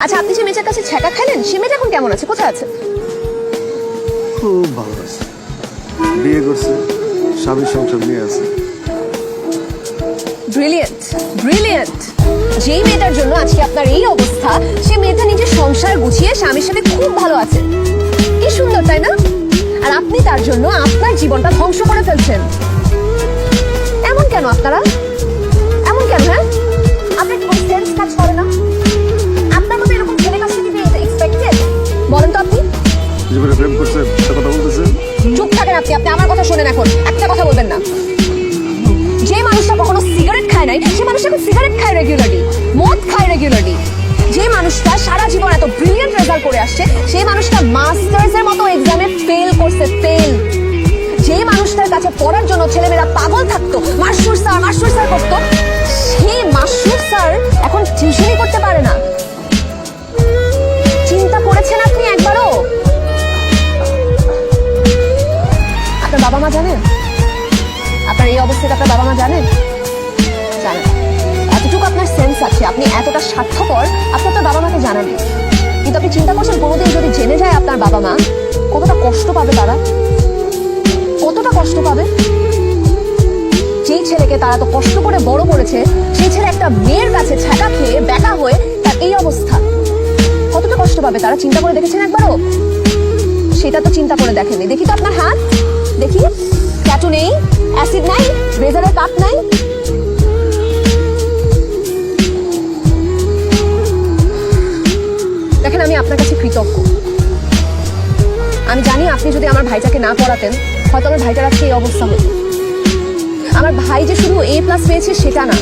আচ্ছা, আপনি যে মেয়েটার কাছে ছ্যাঁকা খাইলেন, সে মেয়েটা এখন কেমন আছে, কোথায় আছে? খুব ভালো আছে, বিয়ে করছে, স্বামীর সংসার নিয়ে আছে। Brilliant, brilliant. যেই মেয়েটার জন্য আজকে আপনার এই অবস্থা, সে মেয়েটা নিজের সংসার গুছিয়ে স্বামীর সাথে খুব ভালো আছে। কি সুন্দর, তাই না? আর আপনি তার জন্য আপনার জীবনটা ধ্বংস করে ফেলছেন। এমন কেন আপনারা? এমন কেন? হ্যাঁ, আপনার কোনো সেন্স কাজ করে না? আপনার মতো এরকম ছেলে কাছ থেকে এটা এক্সপেক্টেড? বলেন তো আপনি। জীবনে প্রেম করছে, একটা কথা বলতেছেন। চুপ থাকেন আপনি, আপনি আমার কথা শোনেন। এখন একটা কথা বলবেন না। যে মানুষটা কখনো সিগারেট খায় নাই, সে মানুষটা এখন সিগারেট খায় রেগুলারলি, মদ খায় রেগুলারলি। যে মানুষটা সারা জীবন এত ব্রিলিয়েন্ট রেজাল্ট করে আসছে, সেই মানুষটা মাস্টার্স এর মতো এক্সামে ফেল করছে, ফেল। যে মানুষটার কাছে পড়ার জন্য ছেলেমেয়েরা পাগল থাকতো, মাশরুর স্যার করতো, সেই মাশরুর স্যার এখন টিউশনই করতে পারে না। চিন্তা করেছেন আপনি একবারও? আপনার বাবা মা জানেন আপনার এই অবস্থাটা? আপনার বাবা মা জানেন? জানেন। এতটুকু আপনার সেন্স আছে, আপনি এতটা স্বার্থপর, আপনি আপনার বাবা মাকে জানাবেন। কিন্তু আপনি চিন্তা করছেন, কোনোদিন যদি জেনে যায় আপনার বাবা মা, কতটা কষ্ট পাবে তারা, কতটা কষ্ট পাবে। যেই ছেলেকে তারা তো কষ্ট করে বড় করেছে, সেই ছেলে একটা মেয়ের কাছে ছ্যাঁকা খেয়ে ব্যাকা হয়ে তার এই অবস্থা, কতটা কষ্ট পাবে তারা। চিন্তা করে দেখেছেন একবারও? সেটা তো চিন্তা করে দেখেনি। দেখি তো আপনার হাত, দেখি। ট্যাটু নেই, অ্যাসিড নাই, রেজারের কাট নাই। দেখেন, আমি আপনার কাছে কৃতজ্ঞ। আমি জানি আপনি যদি আমার ভাইটাকে না পড়াতেন, হয়তো আমার ভাইটার আজকে এই অবস্থা হতো। আমার ভাই যে শুধু A+ পেয়েছে সেটা না,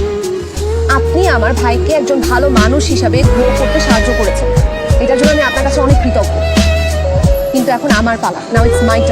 আপনি আমার ভাইকে একজন ভালো মানুষ হিসাবে গ্রো করতে সাহায্য করেছেন। এটার জন্য আমি আপনার কাছে অনেক কৃতজ্ঞ। কিন্তু এখন আমার পালা। Now it's my turn.